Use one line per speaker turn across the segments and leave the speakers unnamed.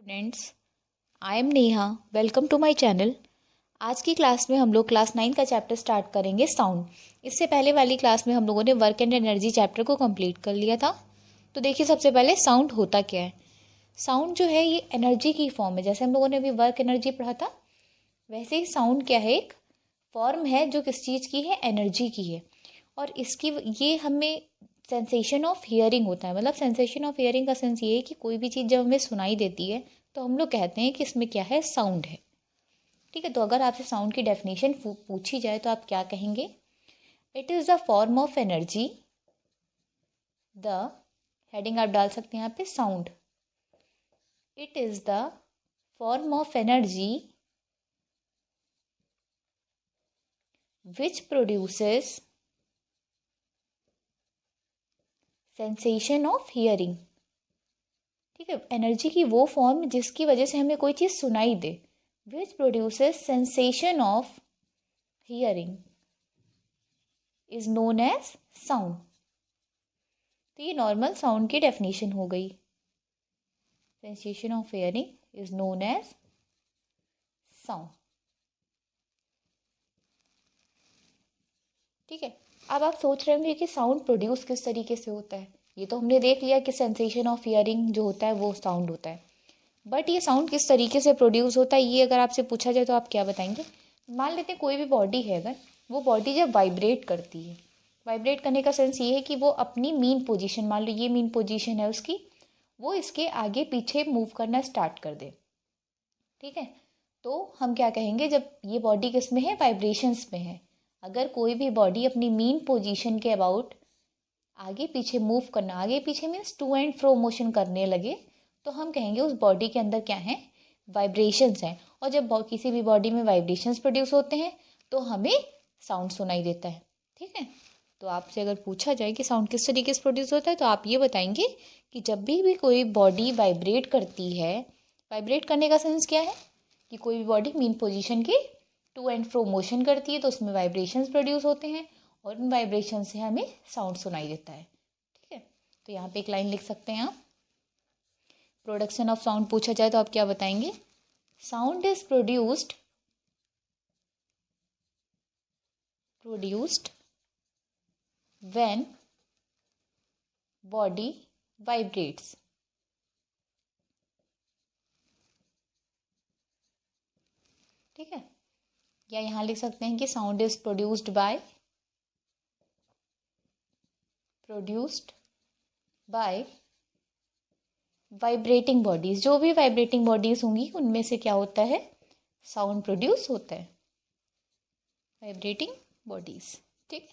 Students, I am Neha. Welcome to my channel. आज की class में हम लोग क्लास 9 का चैप्टर स्टार्ट करेंगे साउंड। इससे पहले वाली क्लास में हम लोगों ने वर्क एंड एनर्जी चैप्टर को कंप्लीट कर लिया था। तो देखिए, सबसे पहले साउंड होता क्या है। साउंड जो है ये एनर्जी की फॉर्म है। जैसे हम लोगों ने अभी वर्क एनर्जी पढ़ा था, वैसे ही साउंड क्या है, एक फॉर्म है जो किस चीज़ की है, एनर्जी की है। और इसकी ये हमें सेंसेशन ऑफ हियरिंग होता है। मतलब सेंसेशन ऑफ हियरिंग का सेंस ये है कि कोई भी चीज़ जब हमें सुनाई देती है तो हम लोग कहते हैं कि इसमें क्या है, साउंड है। ठीक है, तो अगर आपसे साउंड की डेफिनेशन पूछी जाए तो आप क्या कहेंगे? It is the form of energy. The heading आप डाल सकते हैं यहाँ पे, sound. It is the form of energy which produces sensation of hearing. ठीक है, एनर्जी की वो फॉर्म जिसकी वजह से हमें कोई चीज़ सुनाई दे। Which produces sensation of hearing is known as sound. तो ये नॉर्मल साउंड की डेफिनेशन हो गई। Sensation of hearing is known as sound. ठीक है, अब आप सोच रहे होंगे कि साउंड प्रोड्यूस किस तरीके से होता है। ये तो हमने देख लिया कि सेंसेशन ऑफ हियरिंग जो होता है वो साउंड होता है, बट ये साउंड किस तरीके से प्रोड्यूस होता है, ये अगर आपसे पूछा जाए तो आप क्या बताएंगे? मान लेते हैं कोई भी बॉडी है, अगर वो बॉडी जब वाइब्रेट करती है, वाइब्रेट करने का सेंस ये है कि वो अपनी मीन पोजीशन, मान लो ये मीन पोजीशन है उसकी, वो इसके आगे पीछे मूव करना स्टार्ट कर दे। ठीक है, तो हम क्या कहेंगे, जब ये बॉडी किस में है, वाइब्रेशंस में है। अगर कोई भी बॉडी अपनी मीन पोजीशन के अबाउट आगे पीछे मूव करना, आगे पीछे means to and fro motion करने लगे, तो हम कहेंगे उस बॉडी के अंदर क्या है, वाइब्रेशंस हैं। और जब किसी भी बॉडी में वाइब्रेशंस प्रोड्यूस होते हैं तो हमें साउंड सुनाई देता है। ठीक है, तो आपसे अगर पूछा जाए कि साउंड किस तरीके से प्रोड्यूस होता है, तो आप ये बताएंगे कि जब भी कोई बॉडी वाइब्रेट करती है, वाइब्रेट करने का सेंस क्या है कि कोई भी बॉडी मीन पोजिशन के टू एंड फ्रो मोशन करती है तो उसमें वाइब्रेशंस प्रोड्यूस होते हैं और उन वाइब्रेशन से हमें साउंड सुनाई देता है। ठीक है, तो यहाँ पे एक लाइन लिख सकते हैं आप। प्रोडक्शन ऑफ साउंड पूछा जाए तो आप क्या बताएंगे? Sound is produced when body vibrates. ठीक है, या यहाँ लिख सकते हैं कि sound is produced by vibrating bodies. जो भी वाइब्रेटिंग बॉडीज होंगी उनमें से क्या होता है, साउंड प्रोड्यूस होता है, वाइब्रेटिंग बॉडीज। ठीक है,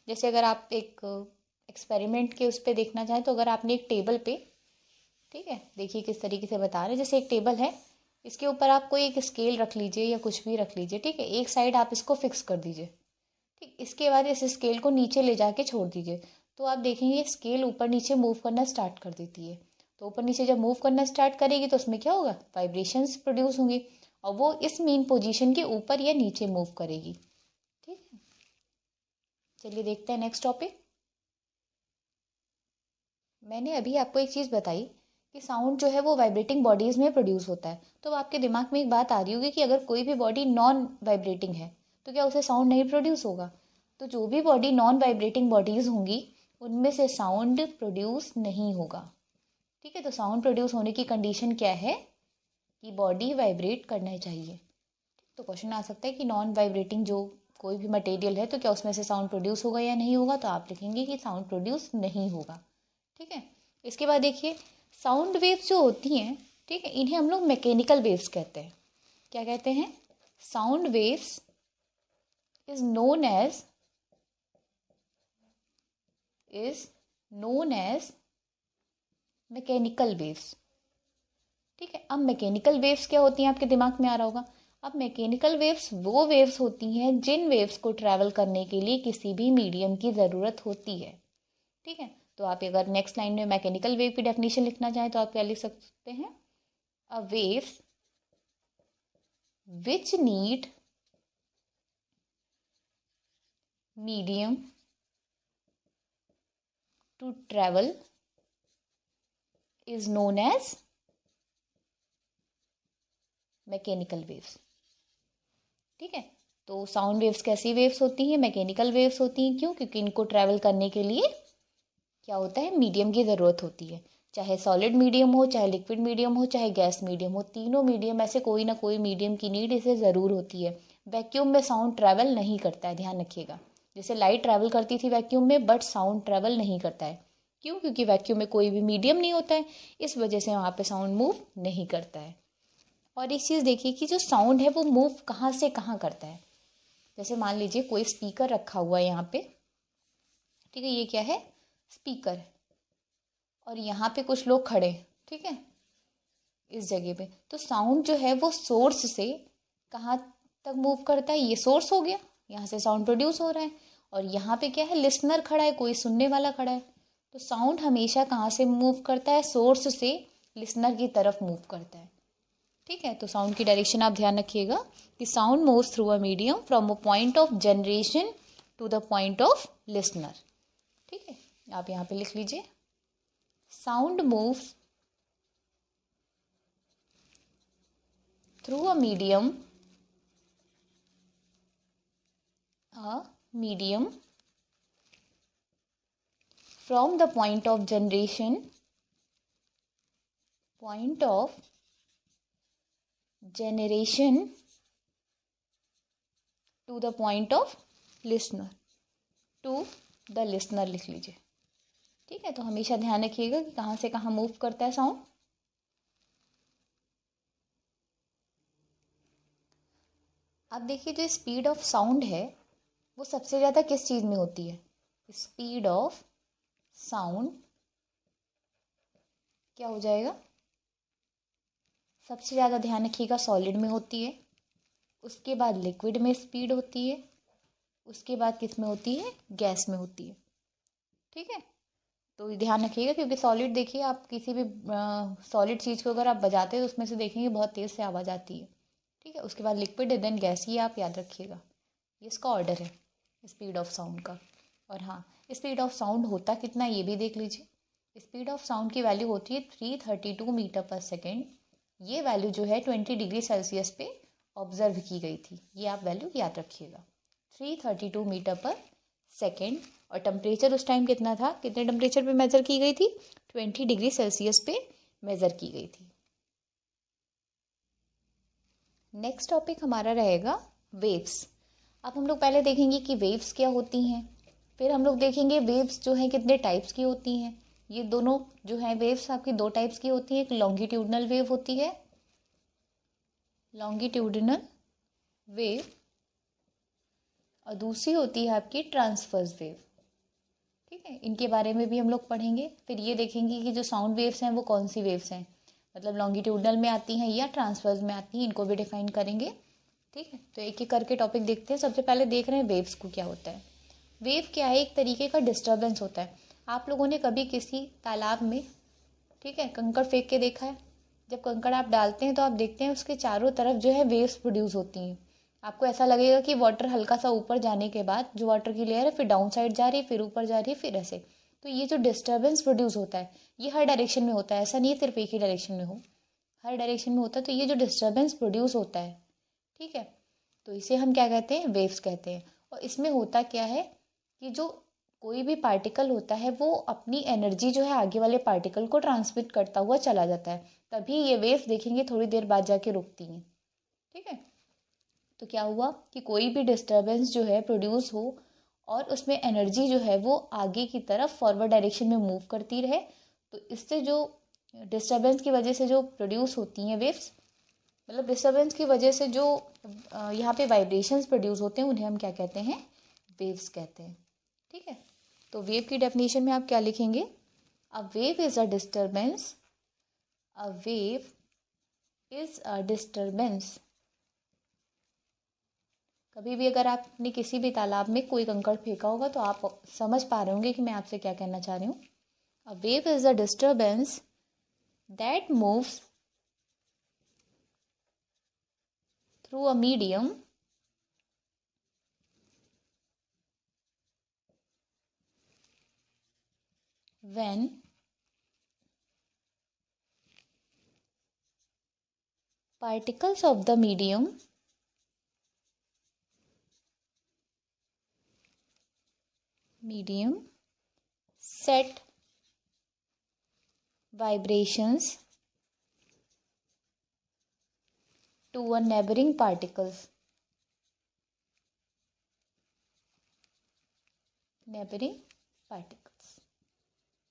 जैसे अगर आप एक एक्सपेरिमेंट के उस पर देखना चाहें, तो अगर आपने एक टेबल पे, ठीक है, देखिए किस तरीके से बता रहे हैं। जैसे एक टेबल है, इसके ऊपर आप कोई एक स्केल रख लीजिए या कुछ भी रख लीजिए। ठीक है, एक साइड आप इसको फिक्स कर दीजिए। ठीक, इसके बाद इस स्केल को नीचे ले जाके छोड़ दीजिए, तो आप देखेंगे स्केल ऊपर नीचे मूव करना स्टार्ट कर देती है। तो ऊपर नीचे जब मूव करना स्टार्ट करेगी तो उसमें क्या होगा, वाइब्रेशंस प्रोड्यूस होंगी और वो इस मेन पोजीशन के ऊपर या नीचे मूव करेगी। ठीक है, चलिए देखते हैं नेक्स्ट टॉपिक। मैंने अभी आपको एक चीज़ बताई कि साउंड जो है वो वाइब्रेटिंग बॉडीज़ में प्रोड्यूस होता है। तो आपके दिमाग में एक बात आ रही होगी कि अगर कोई भी बॉडी नॉन वाइब्रेटिंग है तो क्या उसे साउंड नहीं प्रोड्यूस होगा? तो जो भी बॉडी नॉन वाइब्रेटिंग बॉडीज़ होंगी उनमें से साउंड प्रोड्यूस नहीं होगा। ठीक है, तो साउंड प्रोड्यूस होने की कंडीशन क्या है कि बॉडी वाइब्रेट करना चाहिए। तो क्वेश्चन आ सकता है कि नॉन वाइब्रेटिंग जो कोई भी मटेरियल है तो क्या उसमें से साउंड प्रोड्यूस होगा या नहीं होगा? तो आप लिखेंगे कि साउंड प्रोड्यूस नहीं होगा। ठीक है, इसके बाद देखिए साउंड वेव्स जो होती हैं, ठीक है, इन्हें हम लोग मैकेनिकल वेव्स कहते हैं। क्या कहते हैं? Sound waves is known as mechanical waves. ठीक है, अब मैकेनिकल वेव्स क्या होती हैं आपके दिमाग में आ रहा होगा। अब मैकेनिकल वेव्स वो वेव्स होती हैं जिन वेव्स को ट्रैवल करने के लिए किसी भी मीडियम की ज़रूरत होती है। ठीक है, तो आप अगर नेक्स्ट लाइन में मैकेनिकल वेव की डेफिनेशन लिखना चाहें तो आप क्या लिख सकते हैं? A wave which need medium to travel is known as mechanical waves. ठीक है, तो साउंड वेव्स कैसी वेव्स होती हैं? मैकेनिकल वेव्स होती हैं। क्यों? क्योंकि इनको ट्रैवल करने के लिए क्या होता है? मीडियम की ज़रूरत होती है। चाहे सॉलिड मीडियम हो, चाहे लिक्विड मीडियम हो, चाहे गैस मीडियम हो, तीनों मीडियम ऐसे कोई ना कोई मीडियम की नीड इसे ज़रूर होती है। वैक्यूम में साउंड ट्रैवल नहीं करता है, ध्यान रखिएगा। जैसे लाइट ट्रैवल करती थी वैक्यूम में, बट साउंड ट्रैवल नहीं करता है। क्यों? क्योंकि वैक्यूम में कोई भी मीडियम नहीं होता है, इस वजह से वहाँ पे साउंड मूव नहीं करता है। और एक चीज़ देखिए कि जो साउंड है वो मूव कहाँ से कहाँ करता है। जैसे मान लीजिए कोई स्पीकर रखा हुआ है यहाँ पे, ठीक है, ये क्या है? स्पीकर है। और यहाँ पे कुछ लोग खड़े, ठीक है, इस जगह पे। तो साउंड जो है वो सोर्स से कहाँ तक मूव करता है? ये सोर्स हो गया, यहाँ से साउंड प्रोड्यूस हो रहा है। और यहाँ पे क्या है? लिसनर खड़ा है, कोई सुनने वाला खड़ा है। तो साउंड हमेशा कहाँ से मूव करता है? सोर्स से लिसनर की तरफ मूव करता है। ठीक है, तो साउंड की डायरेक्शन आप ध्यान रखिएगा कि sound moves through a medium from a point of generation to the point of listener. ठीक है, आप यहाँ पे लिख लीजिए, sound moves through a medium from the point of generation to the point of listener to the listener लिख लीजिए। ठीक है, तो हमेशा ध्यान रखिएगा कि कहाँ से कहाँ मूव करता है साउंड। अब देखिए, जो स्पीड ऑफ साउंड है वो सबसे ज़्यादा किस चीज़ में होती है? स्पीड ऑफ साउंड क्या हो जाएगा? सबसे ज़्यादा ध्यान रखिएगा सॉलिड में होती है, उसके बाद लिक्विड में स्पीड होती है, उसके बाद किस में होती है? गैस में होती है। ठीक है, तो ध्यान रखिएगा क्योंकि सॉलिड देखिए, आप किसी भी सॉलिड चीज़ को अगर आप बजाते हैं तो उसमें से देखेंगे बहुत तेज़ से आवाज़ आती है। ठीक है, उसके बाद लिक्विड है, देन गैस, ये आप याद रखिएगा, ये इसका ऑर्डर है स्पीड ऑफ साउंड का। और हाँ, स्पीड ऑफ साउंड होता कितना ये भी देख लीजिए। स्पीड ऑफ साउंड की वैल्यू होती है 332 मीटर पर सेकेंड। ये वैल्यू जो है 20 डिग्री सेल्सियस पे ऑब्जर्व की गई थी, ये आप वैल्यू याद रखिएगा, 332 मीटर पर सेकेंड। और टेम्परेचर उस टाइम कितना था? कितने टेम्परेचर पे मेज़र की गई थी? 20 डिग्री सेल्सियस पे मेज़र की गई थी। नेक्स्ट टॉपिक हमारा रहेगा वेव्स। अब हम लोग पहले देखेंगे कि वेव्स क्या होती हैं, फिर हम लोग देखेंगे वेव्स जो हैं कितने टाइप्स की होती हैं। ये दोनों जो हैं वेव्स आपकी दो टाइप्स की होती हैं, एक लॉन्गिट्यूडनल वेव होती है, लॉन्गिट्यूडनल वेव, और दूसरी होती है आपकी ट्रांसवर्स वेव। ठीक है, इनके बारे में भी हम लोग पढ़ेंगे। फिर ये देखेंगे कि जो साउंड वेव्स हैं वो कौन सी वेव्स हैं, मतलब लॉन्गिट्यूडनल में आती हैं या ट्रांसवर्स में आती हैं, इनको भी डिफाइन करेंगे। ठीक है, तो एक एक करके टॉपिक देखते हैं। सबसे पहले देख रहे हैं वेव्स को क्या होता है। वेव क्या है? एक तरीके का डिस्टर्बेंस होता है। आप लोगों ने कभी किसी तालाब में, ठीक है, कंकड़ फेंक के देखा है? जब कंकड़ आप डालते हैं तो आप देखते हैं उसके चारों तरफ जो है वेव्स प्रोड्यूस होती हैं। आपको ऐसा लगेगा कि वाटर हल्का सा ऊपर जाने के बाद जो वाटर की लेयर है फिर डाउन साइड जा रही है, फिर ऊपर जा रही है, फिर ऐसे। तो ये जो डिस्टर्बेंस प्रोड्यूस होता है ये हर डायरेक्शन में होता है, ऐसा नहीं है सिर्फ एक ही डायरेक्शन में हो, हर डायरेक्शन में होता है। तो ये जो डिस्टर्बेंस प्रोड्यूस होता है, ठीक है, तो इसे हम क्या कहते हैं? वेव्स कहते हैं। और इसमें होता क्या है कि जो कोई भी पार्टिकल होता है वो अपनी एनर्जी जो है आगे वाले पार्टिकल को ट्रांसमिट करता हुआ चला जाता है, तभी ये वेव्स देखेंगे थोड़ी देर बाद जाके रुकती हैं। ठीक है, तो क्या हुआ कि कोई भी डिस्टर्बेंस जो है प्रोड्यूस हो और उसमें एनर्जी जो है वो आगे की तरफ फॉरवर्ड डायरेक्शन में मूव करती रहे, तो इससे जो डिस्टर्बेंस की वजह से जो प्रोड्यूस होती हैं वेव्स, मतलब डिस्टर्बेंस की वजह से जो यहाँ पे वाइब्रेशंस प्रोड्यूस होते हैं उन्हें हम क्या कहते हैं? वेव्स कहते हैं। ठीक है, तो वेव की डेफिनेशन में आप क्या लिखेंगे? A wave is a disturbance, a wave is a disturbance. कभी भी अगर आपने किसी भी तालाब में कोई कंकड़ फेंका होगा तो आप समझ पा रहे होंगे कि मैं आपसे क्या कहना चाह रही हूँ। A wave is a disturbance that moves through a medium when particles of the medium set vibrations to a neighboring particles.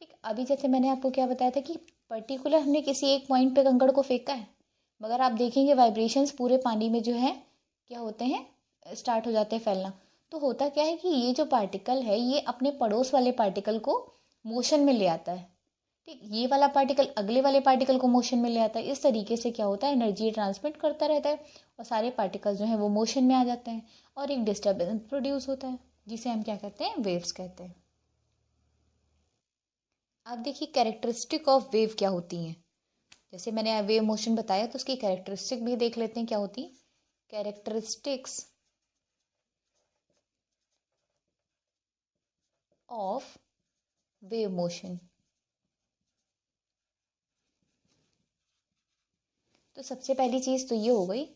ठीक, अभी जैसे मैंने आपको क्या बताया था कि पर्टिकुलर हमने किसी एक पॉइंट पे कंकड़ को फेंका है, मगर आप देखेंगे वाइब्रेशंस पूरे पानी में जो है क्या होते हैं, स्टार्ट हो जाते हैं फैलना। तो होता क्या है कि ये जो पार्टिकल है ये अपने पड़ोस वाले पार्टिकल को मोशन में ले आता है। ठीक, ये वाला पार्टिकल अगले वाले पार्टिकल को मोशन में ले आता है। इस तरीके से क्या होता है, एनर्जी ट्रांसमिट करता रहता है और सारे पार्टिकल जो हैं वो मोशन में आ जाते हैं और एक डिस्टर्बेंस प्रोड्यूस होता है जिसे हम क्या कहते हैं, वेव्स कहते हैं। आप देखिए कैरेक्टरिस्टिक ऑफ वेव क्या होती हैं। जैसे मैंने वेव मोशन बताया तो उसकी कैरेक्टरिस्टिक भी देख लेते हैं क्या होती है। Characteristics of wave motion. तो सबसे पहली चीज़ तो ये हो गई,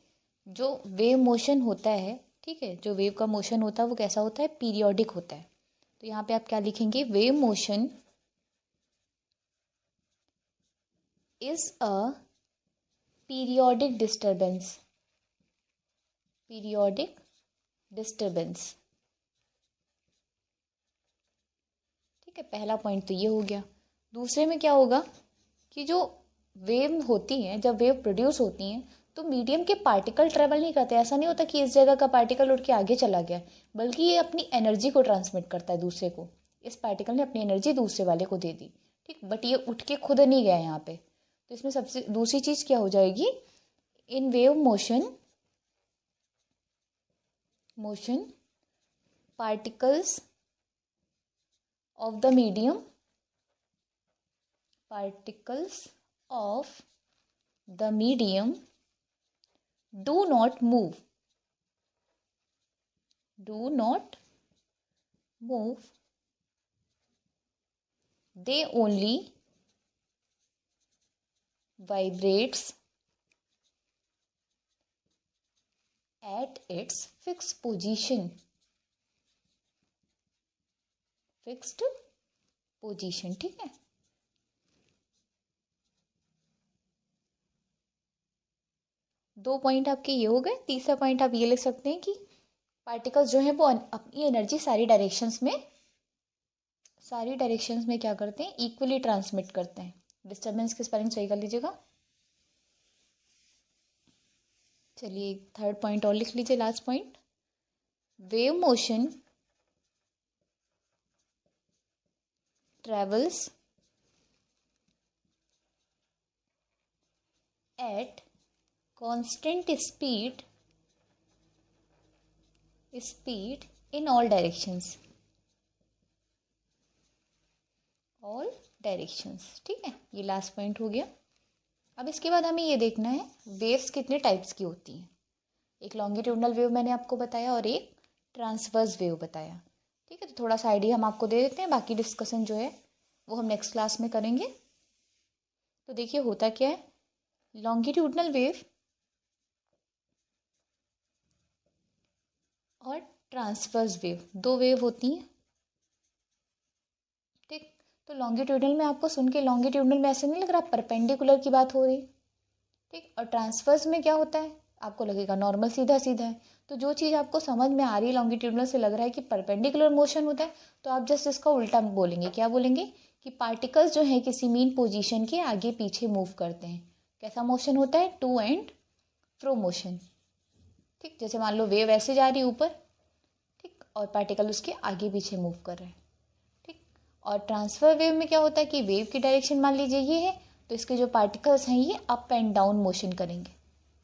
जो वेव मोशन होता है, ठीक है, जो वेव का मोशन होता है वो कैसा होता है, पीरियोडिक होता है। तो यहाँ पे आप क्या लिखेंगे, wave motion is a periodic disturbance. Periodic disturbance, ठीक है, पहला पॉइंट तो ये हो गया। दूसरे में क्या होगा कि जो वेव होती हैं, जब वेव प्रोड्यूस होती हैं तो मीडियम के पार्टिकल ट्रेवल नहीं करते। ऐसा नहीं होता कि इस जगह का पार्टिकल उठ के आगे चला गया, बल्कि ये अपनी एनर्जी को ट्रांसमिट करता है दूसरे को। इस पार्टिकल ने अपनी एनर्जी दूसरे वाले को दे दी, ठीक, बट ये उठ के खुद नहीं गया यहाँ पे। तो इसमें सबसे दूसरी चीज़ क्या हो जाएगी, in wave motion particles of the medium, particles of the medium do not move, they only vibrates at its fixed position, fixed position, ठीक है। दो पॉइंट आपके ये हो गए। तीसरा पॉइंट आप ये लिख सकते हैं कि पार्टिकल्स जो हैं वो अपनी एनर्जी सारी डायरेक्शंस में क्या करते हैं, इक्वली ट्रांसमिट करते हैं। डिस्टर्बेंस की स्पेलिंग सही कर लीजिएगा। चलिए थर्ड पॉइंट और लिख लीजिए, last point, wave motion travels at constant speed in all directions, ठीक है। ये लास्ट पॉइंट हो गया। अब इसके बाद हमें ये देखना है वेव्स कितने टाइप्स की होती हैं। एक लॉन्गिट्यूडनल वेव मैंने आपको बताया और एक ट्रांसवर्स वेव बताया, ठीक है। तो थोड़ा सा आइडिया हम आपको दे देते हैं, बाकी डिस्कशन जो है वो हम नेक्स्ट क्लास में करेंगे। तो देखिए होता क्या है, लॉन्गिट्यूडनल वेव और ट्रांसवर्स वेव, दो वेव होती हैं, ठीक। तो लॉन्गिट्यूडनल में आपको सुन के लॉन्गिट्यूडनल में ऐसे नहीं लग रहा परपेंडिकुलर की बात हो रही, ठीक। और ट्रांसवर्स में क्या होता है, आपको लगेगा नॉर्मल सीधा सीधा है। तो जो चीज़ आपको समझ में आ रही है लॉन्गिट्यूडनल से लग रहा है कि परपेंडिकुलर मोशन होता है, तो आप जस्ट इसका उल्टा बोलेंगे। क्या बोलेंगे कि पार्टिकल्स जो है किसी मीन पोजीशन के आगे पीछे मूव करते हैं। कैसा मोशन होता है, टू एंड फ्रो मोशन, ठीक। जैसे मान लो वेव ऐसे जा रही है ऊपर, ठीक, और पार्टिकल उसके आगे पीछे मूव कर रहे हैं, ठीक। और ट्रांसफर वेव में क्या होता है कि वेव की डायरेक्शन मान लीजिए ये है, तो इसके जो पार्टिकल्स हैं ये अप एंड डाउन मोशन करेंगे,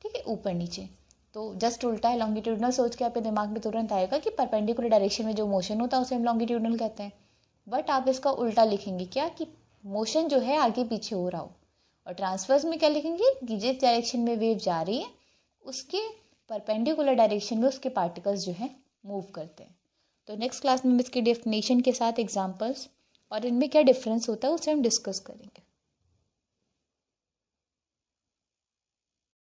ठीक है, ऊपर नीचे। तो जस्ट उल्टा है, लॉन्गिट्यूडनल सोच के आपके दिमाग में तुरंत आएगा कि परपेंडिकुलर डायरेक्शन में जो मोशन होता है उसे हम लॉन्गिट्यूडनल कहते हैं। बट आप इसका उल्टा लिखेंगे क्या, कि मोशन जो है आगे पीछे हो रहा हो। और ट्रांसवर्स में क्या लिखेंगे कि जिस डायरेक्शन में वेव जा रही है उसके परपेंडिकुलर डायरेक्शन में उसके पार्टिकल्स जो है मूव करते हैं। तो नेक्स्ट क्लास में हम इसकी डेफिनेशन के साथ एग्जाम्पल्स और इनमें क्या डिफरेंस होता है उसे हम डिस्कस करेंगे।